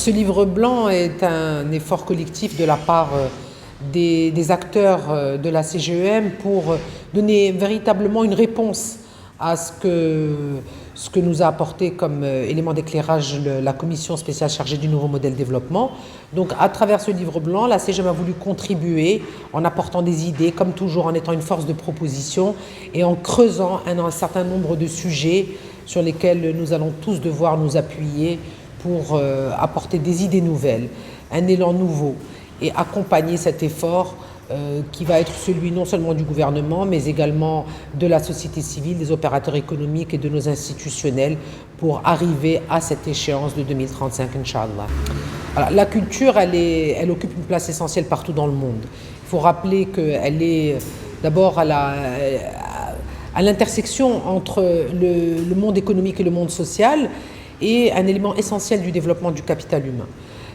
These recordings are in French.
Ce livre blanc est un effort collectif de la part des acteurs de la CGEM pour donner véritablement une réponse à ce que nous a apporté comme élément d'éclairage la commission spéciale chargée du nouveau modèle développement. Donc à travers ce livre blanc, la CGEM a voulu contribuer en apportant des idées, comme toujours en étant une force de proposition et en creusant un certain nombre de sujets sur lesquels nous allons tous devoir nous appuyer pour apporter des idées nouvelles, un élan nouveau et accompagner cet effort qui va être celui non seulement du gouvernement, mais également de la société civile, des opérateurs économiques et de nos institutionnels pour arriver à cette échéance de 2035, Inch'Allah. Alors, la culture, elle occupe une place essentielle partout dans le monde. Il faut rappeler qu'elle est d'abord à l'intersection entre le monde économique et le monde social et un élément essentiel du développement du capital humain.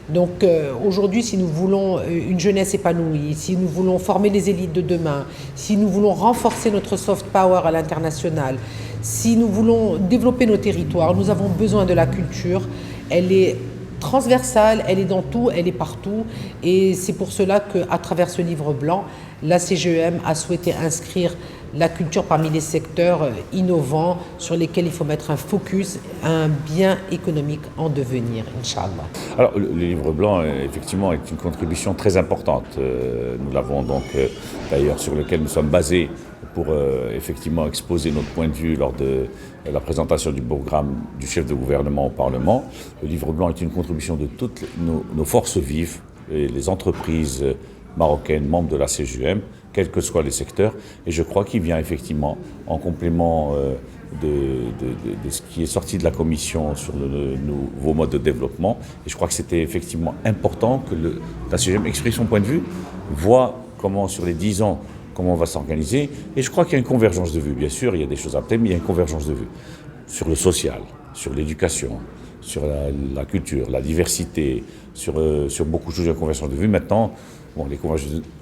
Donc aujourd'hui, si nous voulons une jeunesse épanouie, si nous voulons former les élites de demain, si nous voulons renforcer notre soft power à l'international, si nous voulons développer nos territoires, nous avons besoin de la culture. Elle est transversale, elle est dans tout, elle est partout. Et c'est pour cela qu'à travers ce livre blanc, la CGEM a souhaité inscrire la culture parmi les secteurs innovants sur lesquels il faut mettre un focus, un bien économique en devenir, Inch'Allah. Alors, le livre blanc, effectivement, est une contribution très importante. Nous l'avons donc, d'ailleurs, sur lequel nous sommes basés pour effectivement exposer notre point de vue lors de la présentation du programme du chef de gouvernement au Parlement. Le livre blanc est une contribution de toutes nos forces vives, et les entreprises marocaines, membres de la CGEM, quels que soient les secteurs, et je crois qu'il vient effectivement en complément de ce qui est sorti de la Commission sur le nouveau mode de développement, et je crois que c'était effectivement important que la CGEM exprime son point de vue, voit comment sur les 10 ans, comment on va s'organiser, et je crois qu'il y a une convergence de vues, bien sûr, il y a des choses à peut-être, mais il y a une convergence de vues sur le social, sur l'éducation, sur la culture, la diversité, sur beaucoup de choses, il y a une convergence de vues. Maintenant, bon, les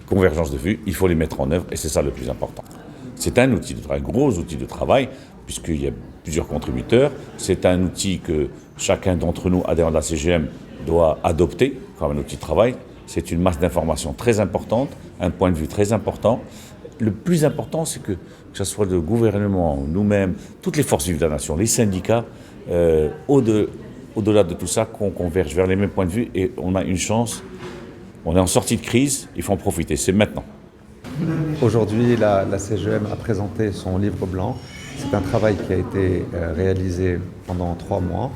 convergences de vues, il faut les mettre en œuvre et c'est ça le plus important. C'est un outil de travail, un gros outil de travail, puisqu'il y a plusieurs contributeurs. C'est un outil que chacun d'entre nous, adhérents de la CGM, doit adopter comme un outil de travail. C'est une masse d'informations très importante, un point de vue très important. Le plus important, c'est que ce soit le gouvernement, nous-mêmes, toutes les forces vives de la nation, les syndicats, au-delà de tout ça, qu'on converge vers les mêmes points de vue et on a une chance. On est en sortie de crise, il faut en profiter, c'est maintenant. Aujourd'hui, la CGEM a présenté son livre blanc. C'est un travail qui a été réalisé pendant 3 mois,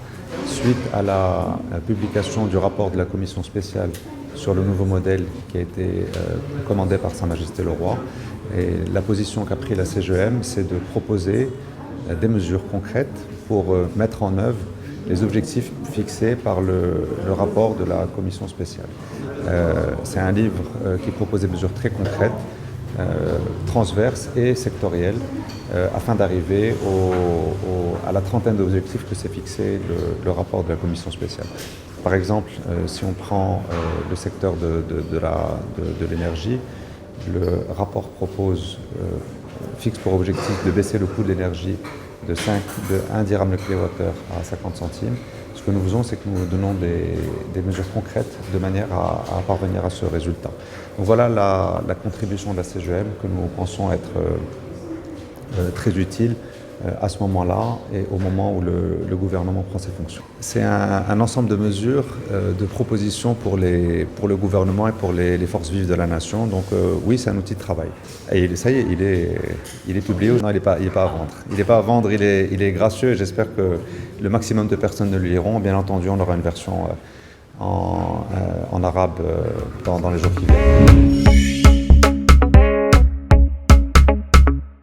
suite à la publication du rapport de la commission spéciale sur le nouveau modèle qui a été commandé par Sa Majesté le Roi. Et la position qu'a pris la CGEM, c'est de proposer des mesures concrètes pour mettre en œuvre les objectifs fixés par le rapport de la commission spéciale. C'est un livre qui propose des mesures très concrètes, transverses et sectorielles, afin d'arriver à la trentaine d'objectifs que s'est fixé le rapport de la commission spéciale. Par exemple, si on prend le secteur de l'énergie, le rapport fixe pour objectif de baisser le coût de l'énergie de 1 dirham le kilowattheure à 50 centimes. Ce que nous faisons, c'est que nous donnons des mesures concrètes de manière à parvenir à ce résultat. Donc voilà la contribution de la CGEM que nous pensons être très utile à ce moment-là et au moment où le gouvernement prend ses fonctions. C'est un ensemble de mesures, de propositions pour le gouvernement et pour les forces vives de la nation. Donc oui, c'est un outil de travail. Et ça y est, il est publié. Non, il n'est pas à vendre. Il n'est pas à vendre, il est gracieux et j'espère que le maximum de personnes le liront. Bien entendu, on aura une version en arabe dans les jours qui viennent.